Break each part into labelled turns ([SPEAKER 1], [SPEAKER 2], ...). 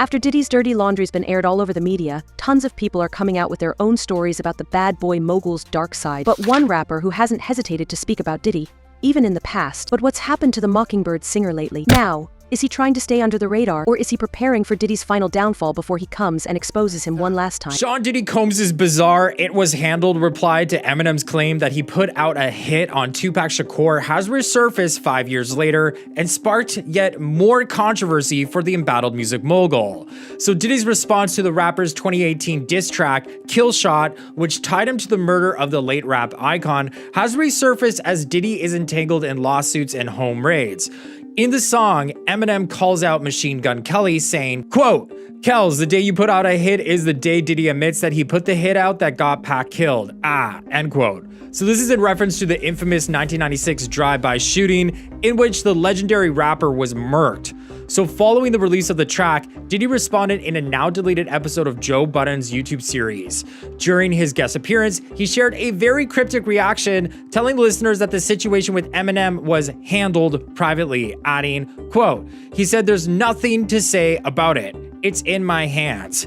[SPEAKER 1] After Diddy's dirty laundry's been aired all over the media, tons of people are coming out with their own stories about the bad boy mogul's dark side. But one rapper who hasn't hesitated to speak about Diddy, even in the past. But what's happened to the Mockingbird singer lately? Now, is he trying to stay under the radar, or is he preparing for Diddy's final downfall before he comes and exposes him one last time?
[SPEAKER 2] Sean Diddy Combs' bizarre "it was handled" reply to Eminem's claim that he put out a hit on Tupac Shakur has resurfaced 5 years later and sparked yet more controversy for the embattled music mogul. So Diddy's response to the rapper's 2018 diss track, Kill Shot, which tied him to the murder of the late rap icon, has resurfaced as Diddy is entangled in lawsuits and home raids. In the song, Eminem calls out Machine Gun Kelly, saying, quote, "Kells, the day you put out a hit is the day Diddy admits that he put the hit out that got Pac killed. Ah," end quote. So this is in reference to the infamous 1996 drive-by shooting in which the legendary rapper was murked. So following the release of the track, Diddy responded in a now-deleted episode of Joe Budden's YouTube series. During his guest appearance, he shared a very cryptic reaction, telling listeners that the situation with Eminem was handled privately, adding, quote, he said, "There's nothing to say about it. It's in my hands."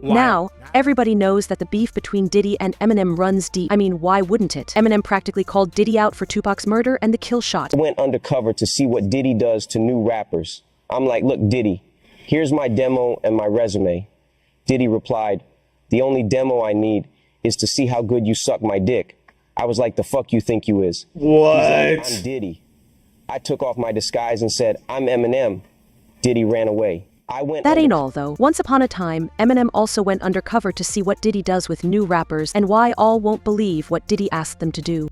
[SPEAKER 1] Now, everybody knows that the beef between Diddy and Eminem runs deep. I mean, why wouldn't it? Eminem practically called Diddy out for Tupac's murder and the kill shot.
[SPEAKER 3] I went undercover to see what Diddy does to new rappers. I'm like, "Look, Diddy, here's my demo and my resume." Diddy replied, "The only demo I need is to see how good you suck my dick." I was like, "The fuck you think you is?"
[SPEAKER 2] What?
[SPEAKER 3] Like, "I'm Diddy." I took off my disguise and said, "I'm Eminem." Diddy ran away.
[SPEAKER 1] That ain't all, though. Once upon a time, Eminem also went undercover to see what Diddy does with new rappers and why all won't believe what Diddy asked them to do.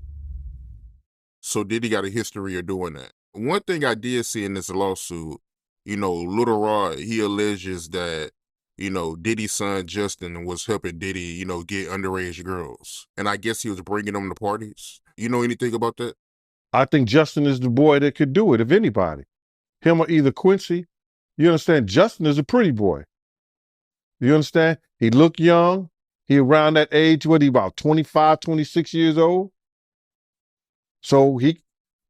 [SPEAKER 4] So Diddy got a history of doing that. One thing I did see in this lawsuit, Lil Rod, he alleges that, Diddy's son Justin was helping Diddy, get underage girls. And I guess he was bringing them to parties. You know anything about that?
[SPEAKER 5] I think Justin is the boy that could do it, if anybody. Him or either Quincy. You understand? Justin is a pretty boy. You understand? He look young. He around that age, what, he about 25, 26 years old? So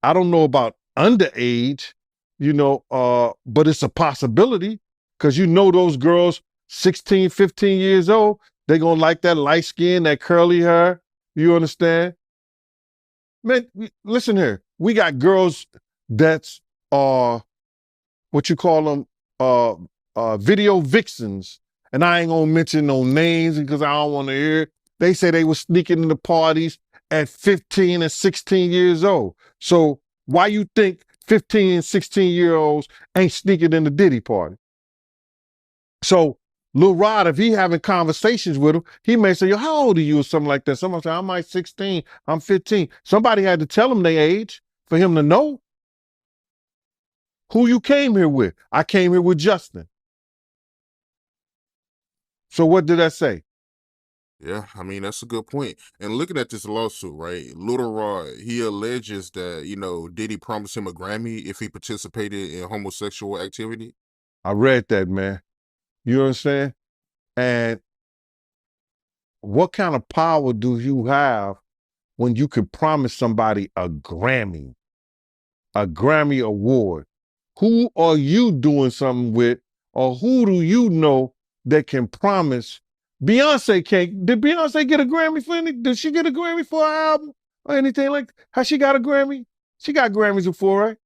[SPEAKER 5] I don't know about underage, but it's a possibility because those girls 16, 15 years old, they're going to like that light skin, that curly hair. You understand? Man, listen here. We got girls that's, what you call them, video vixens. And I ain't gonna mention no names because I don't want to hear. They say they were sneaking into parties at 15 and 16 years old. So why you think 15 and 16-year-olds ain't sneaking in the Diddy party? So Lil Rod, if he having conversations with him, he may say, "Yo, how old are you?" or something like that. Somebody say, "I'm like 16, I'm 15. Somebody had to tell him their age for him to know. Who you came here with? I came here with Justin. So what did I say?
[SPEAKER 4] Yeah, I mean, that's a good point. And looking at this lawsuit, right, Lil Rod, he alleges that, Diddy promised him a Grammy if he participated in homosexual activity.
[SPEAKER 5] I read that, man. You understand? And what kind of power do you have when you can promise somebody a Grammy award? Who are you doing something with, or who do you know that can promise? Beyonce can't. Did Beyonce get a Grammy for anything? Did she get a Grammy for an album or anything like that? Has she got a Grammy? She got Grammys before, right?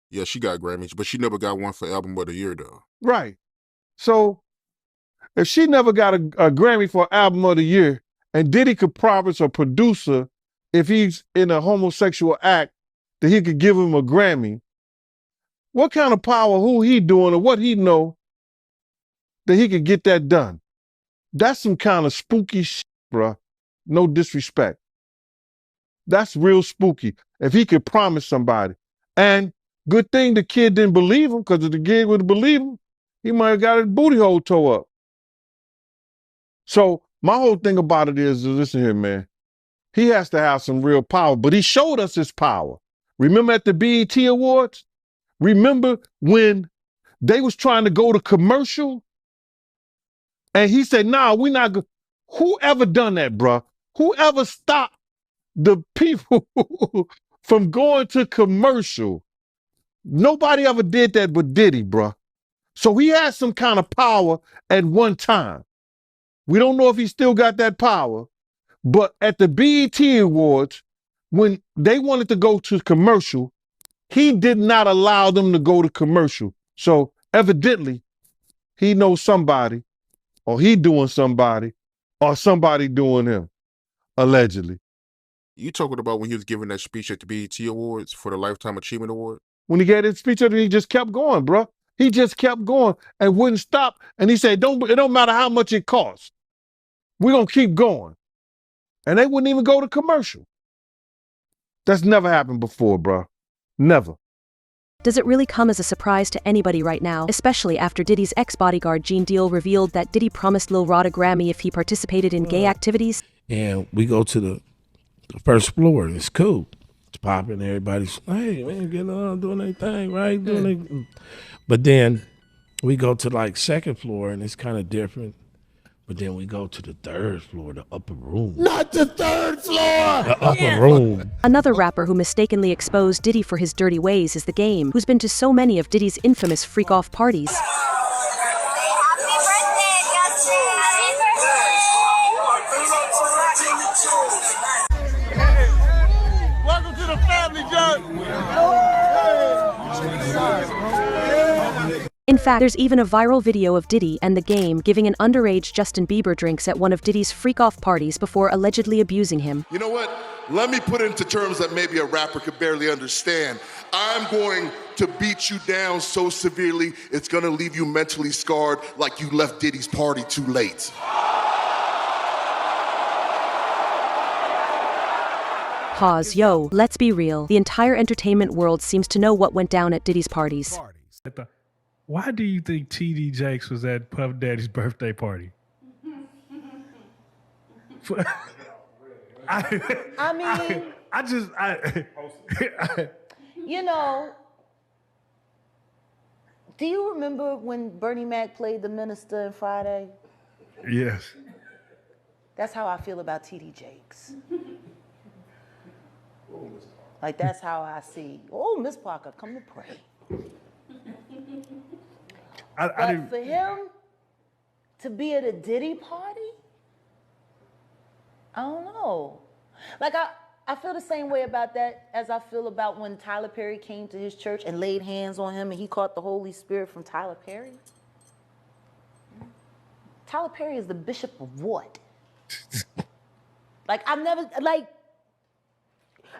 [SPEAKER 4] Yeah, she got Grammys, but she never got one for Album of the Year, though.
[SPEAKER 5] Right. So if she never got a Grammy for Album of the Year, and Diddy could promise a producer, if he's in a homosexual act, that he could give him a Grammy, what kind of power, who he doing, or what he know that he could get that done? That's some kind of spooky shit, bruh. No disrespect. That's real spooky. If he could promise somebody. And good thing the kid didn't believe him, because if the kid would have believed him, he might have got his booty hole tore up. So my whole thing about it is, listen here, man. He has to have some real power, but he showed us his power. Remember at the BET Awards? Remember when they was trying to go to commercial? And he said, "Nah, we not go." Whoever done that, bruh? Whoever stopped the people from going to commercial? Nobody ever did that but Diddy, bruh. So he had some kind of power at one time. We don't know if he still got that power, but at the BET Awards, when they wanted to go to commercial, he did not allow them to go to commercial. So evidently, he knows somebody, or he doing somebody, or somebody doing him, allegedly.
[SPEAKER 4] You talking about when he was giving that speech at the BET Awards for the Lifetime Achievement Award?
[SPEAKER 5] When he gave his speech, he just kept going, bro. He just kept going and wouldn't stop. And he said, it don't matter how much it costs. We're going to keep going. And they wouldn't even go to commercial. That's never happened before, bro. Never.
[SPEAKER 1] Does it really come as a surprise to anybody right now, especially after Diddy's ex-bodyguard Gene Deal revealed that Diddy promised Lil Rod a Grammy if he participated in gay activities?
[SPEAKER 6] And we go to the first floor, and it's cool. It's popping, everybody's, hey, man, getting on, doing their thing, right? But then we go to like second floor, and it's kind of different. But then we go to the third floor, the upper room.
[SPEAKER 7] Not the third floor!
[SPEAKER 6] The upper room.
[SPEAKER 1] Another rapper who mistakenly exposed Diddy for his dirty ways is The Game, who's been to so many of Diddy's infamous freak-off parties.
[SPEAKER 7] Welcome to the family, John.
[SPEAKER 1] In fact, there's even a viral video of Diddy and The Game giving an underage Justin Bieber drinks at one of Diddy's freak-off parties before allegedly abusing him.
[SPEAKER 8] You know what? Let me put it into terms that maybe a rapper could barely understand. I'm going to beat you down so severely, it's gonna leave you mentally scarred like you left Diddy's party too late.
[SPEAKER 1] Pause. Yo, let's be real. The entire entertainment world seems to know what went down at Diddy's parties.
[SPEAKER 9] Why do you think TD Jakes was at Puff Daddy's birthday party?
[SPEAKER 10] You know, do you remember when Bernie Mac played the minister in Friday?
[SPEAKER 9] Yes.
[SPEAKER 10] That's how I feel about TD Jakes. Like, that's how I see. Oh, Miss Parker, come to pray. But for him to be at a Diddy party, I don't know. Like, I feel the same way about that as I feel about when Tyler Perry came to his church and laid hands on him and he caught the Holy Spirit from Tyler Perry. Tyler Perry is the bishop of what? Like, I've never, like,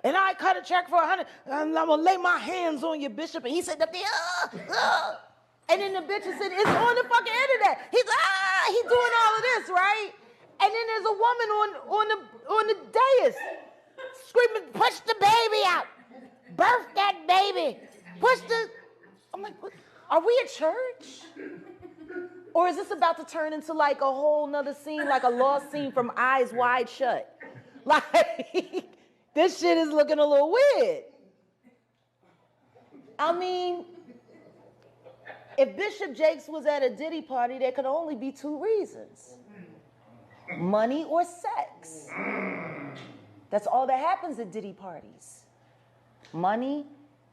[SPEAKER 10] and I cut a check for 100, and I'm gonna lay my hands on you, bishop. And he said, and then the bitch said, it's on the fucking internet. He's doing all of this, right? And then there's a woman on the dais screaming, push the baby out. Birth that baby. I'm like, what? Are we at church? Or is this about to turn into like a whole nother scene, like a lost scene from Eyes Wide Shut? Like, this shit is looking a little weird. I mean, if Bishop Jakes was at a Diddy party, there could only be two reasons. Money or sex. That's all that happens at Diddy parties. Money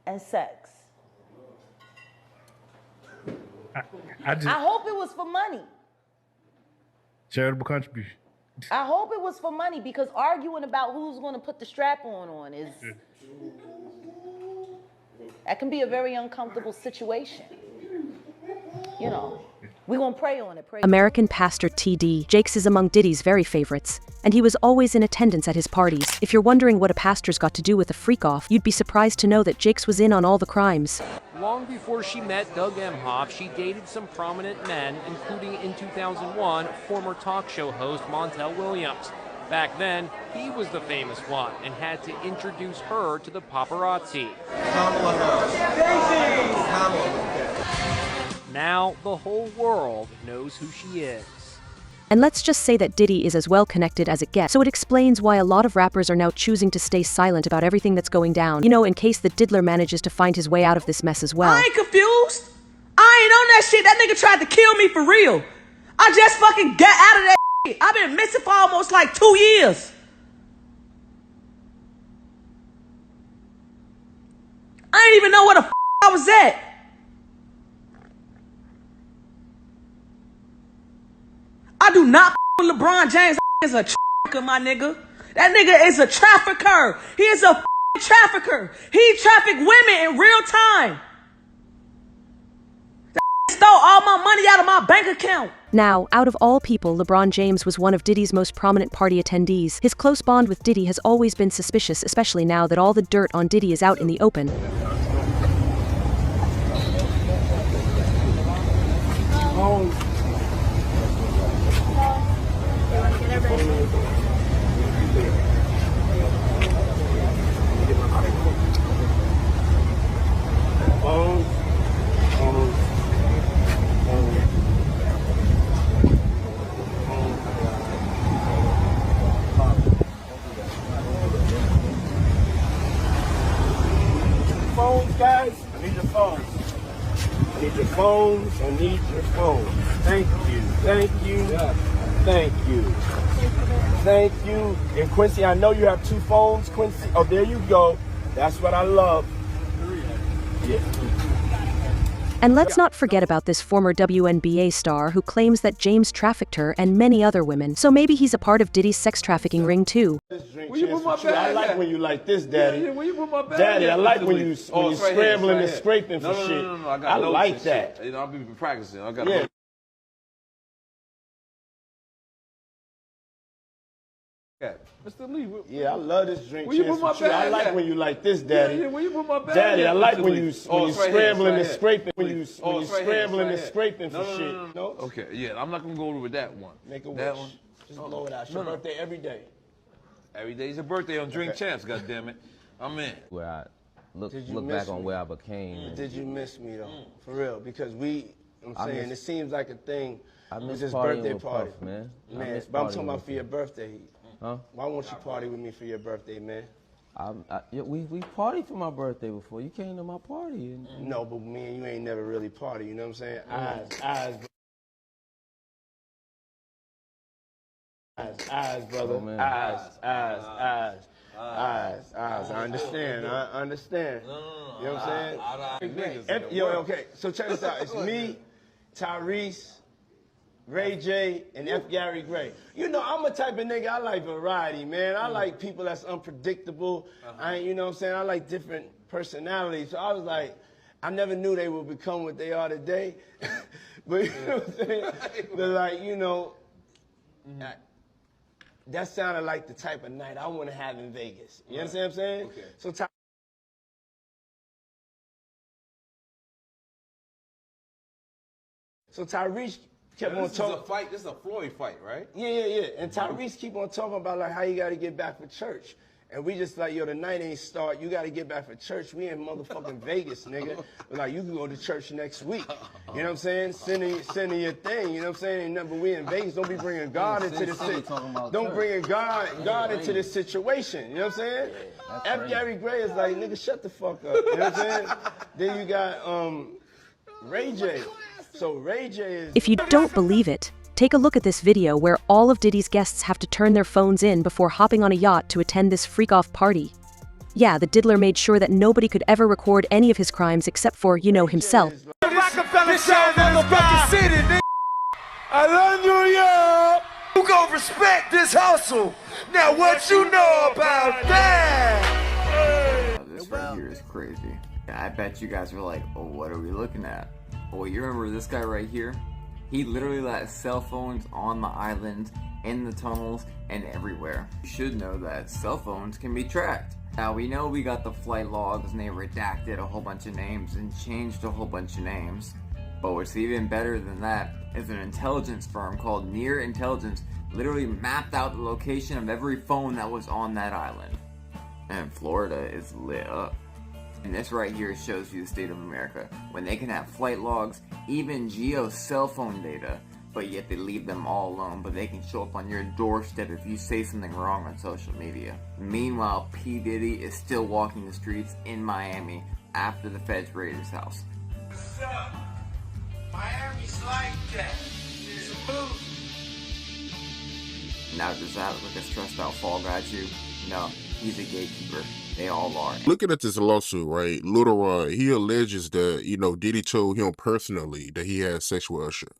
[SPEAKER 10] and sex. I hope it was for money.
[SPEAKER 9] Charitable contribution.
[SPEAKER 10] I hope it was for money, because arguing about who's going to put the strap on is, that can be a very uncomfortable situation. You know, we're going to pray on it.
[SPEAKER 1] American pastor TD Jakes is among Diddy's very favorites, and he was always in attendance at his parties. If you're wondering what a pastor's got to do with a freak-off, you'd be surprised to know that Jakes was in on all the crimes.
[SPEAKER 11] Long before she met Doug Emhoff, she dated some prominent men, including in 2001, former talk show host Montel Williams. Back then, he was the famous one and had to introduce her to the paparazzi. Now, the whole world knows who she is.
[SPEAKER 1] And let's just say that Diddy is as well connected as it gets, so it explains why a lot of rappers are now choosing to stay silent about everything that's going down, you know, in case the diddler manages to find his way out of this mess as well.
[SPEAKER 12] I ain't confused. I ain't on that shit. That nigga tried to kill me for real. I just fucking got out of that shit. I've been missing for almost like 2 years. I didn't even know where the I was at. I do not with LeBron James. That is a trafficker, my nigga. That nigga is a trafficker. He is a trafficker. He trafficked women in real time. That stole all my money out of my bank account.
[SPEAKER 1] Now, out of all people, LeBron James was one of Diddy's most prominent party attendees. His close bond with Diddy has always been suspicious, especially now that all the dirt on Diddy is out in the open.
[SPEAKER 13] Phones, guys. I need your phones. I need your phones. I need your phones. Thank you. Thank you. Thank you. Thank you. And Quincy, I know you have 2 phones, Quincy. Oh, there you go. That's what I love. Yeah.
[SPEAKER 1] And let's not forget about this former WNBA star who claims that James trafficked her and many other women. So maybe he's a part of Diddy's sex trafficking ring too.
[SPEAKER 13] I like when you like this, Daddy.
[SPEAKER 14] Yeah, where you put my bag?
[SPEAKER 13] Daddy, I like when you
[SPEAKER 14] right
[SPEAKER 13] scrambling
[SPEAKER 14] here,
[SPEAKER 13] and scraping for shit.
[SPEAKER 14] No, I got
[SPEAKER 13] I like that.
[SPEAKER 14] Shit. I'll be practicing. I got
[SPEAKER 13] yeah.
[SPEAKER 14] Mr. Lee.
[SPEAKER 13] Yeah, I love this drink.
[SPEAKER 14] Where you put my bag?
[SPEAKER 13] I like when you like this, Daddy.
[SPEAKER 14] Yeah, where you put my bag?
[SPEAKER 13] Daddy, I like when you
[SPEAKER 14] right
[SPEAKER 13] scrambling
[SPEAKER 14] here,
[SPEAKER 13] and scraping. When you
[SPEAKER 14] right
[SPEAKER 13] scrambling
[SPEAKER 14] here,
[SPEAKER 13] and scraping for shit.
[SPEAKER 14] No. Okay, yeah, I'm not gonna go over with that one.
[SPEAKER 13] Make a wish.
[SPEAKER 14] That one.
[SPEAKER 13] Just blow it out. It's your birthday every day.
[SPEAKER 14] Every day's your birthday on Drink Champs. Goddammit, I'm in.
[SPEAKER 15] Where I look back on where I became.
[SPEAKER 13] Did you miss me though? For real, because I'm saying it seems like a thing.
[SPEAKER 15] I miss
[SPEAKER 13] this
[SPEAKER 15] partying
[SPEAKER 13] birthday
[SPEAKER 15] with
[SPEAKER 13] party,
[SPEAKER 15] Puff, man.
[SPEAKER 13] But I'm talking about for your birthday.
[SPEAKER 15] Huh?
[SPEAKER 13] Why won't you party with me for your birthday, man?
[SPEAKER 15] We partied for my birthday before. You came to my party.
[SPEAKER 13] No, but me and you ain't never really party. You know what I'm saying? Eyes, brother.
[SPEAKER 15] Oh,
[SPEAKER 13] Eyes. I understand. You know what I'm saying? Okay. So check this out. It's me, Tyrese, Ray J, and F. Gary Gray. You know, I'm a type of nigga, I like variety, man. I like people that's unpredictable. You know what I'm saying? I like different personalities. So I was like, I never knew they would become what they are today. But you know what I'm saying? But like, you know, that sounded like the type of night I want to have in Vegas. You understand what I'm saying? Okay. So Tyrese kept on talking.
[SPEAKER 14] This is a fight. This is a Floyd fight, right?
[SPEAKER 13] Yeah. And Tyrese keep on talking about like how you got to get back for church. And we just like, yo, the night ain't start. You got to get back for church. We in motherfucking Vegas, nigga. But like, you can go to church next week. You know what I'm saying? Sending your thing. You know what I'm saying? Ain't nothing but we in Vegas. Don't be bringing God into this situation. Don't bring God into this situation. You know what I'm saying? F. Gary Gray is like, nigga, shut the fuck up. You know what I'm saying? Then you got Ray J. So Ray J is...
[SPEAKER 1] If you don't believe it, take a look at this video where all of Diddy's guests have to turn their phones in before hopping on a yacht to attend this freak-off party. Yeah, the diddler made sure that nobody could ever record any of his crimes except for, you know, himself.
[SPEAKER 7] I love New York. You gon' respect this hustle. Now what you know about that?
[SPEAKER 16] This right here is crazy. I bet you guys were like, oh, what are we looking at? Oh, you remember this guy right here? He literally let cell phones on the island, in the tunnels, and everywhere. You should know that cell phones can be tracked. Now we know we got the flight logs and they redacted a whole bunch of names and changed a whole bunch of names. But what's even better than that is an intelligence firm called Near Intelligence literally mapped out the location of every phone that was on that island. And Florida is lit up. And this right here shows you the state of America, when they can have flight logs, even geo cell phone data, but yet they leave them all alone, but they can show up on your doorstep if you say something wrong on social media. Meanwhile, P. Diddy is still walking the streets in Miami after the feds raided his house.
[SPEAKER 7] What's up? Miami's like that. It's a move.
[SPEAKER 16] Now does that look like a stressed out fall guy to you? No, he's a gatekeeper. They all are.
[SPEAKER 4] Looking at this lawsuit, right, Lil Rod, he alleges that, Diddy told him personally that he had sex with Usher.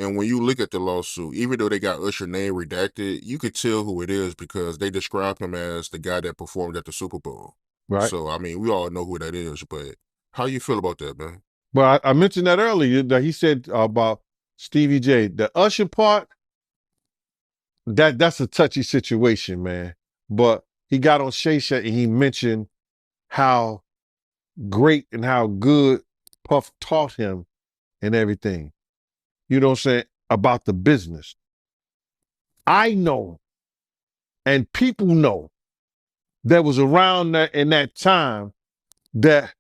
[SPEAKER 4] And when you look at the lawsuit, even though they got Usher name redacted, you could tell who it is because they described him as the guy that performed at the Super Bowl.
[SPEAKER 5] Right.
[SPEAKER 4] So, I mean, we all know who that is, but how you feel about that, man?
[SPEAKER 5] But I mentioned that earlier, that he said about Stevie J. The Usher part, that's a touchy situation, man. But he got on Shay Shay and he mentioned how great and how good Puff taught him and everything. You know what I'm saying? About the business. I know, and people know, that was around that in that time that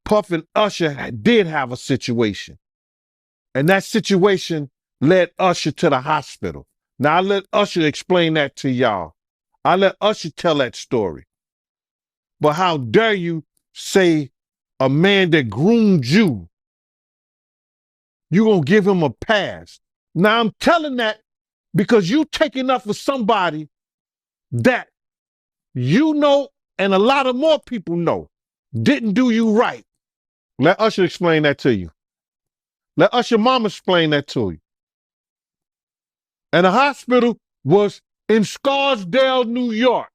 [SPEAKER 5] Puff and Usher did have a situation. And that situation led Usher to the hospital. Now, I let Usher explain that to y'all. I let Usher tell that story. But how dare you say a man that groomed you, you gonna give him a pass? Now, I'm telling that because you taking up for somebody that you know and a lot of more people know didn't do you right. Let Usher explain that to you. Let Usher mama explain that to you. And the hospital was in Scarsdale, New York.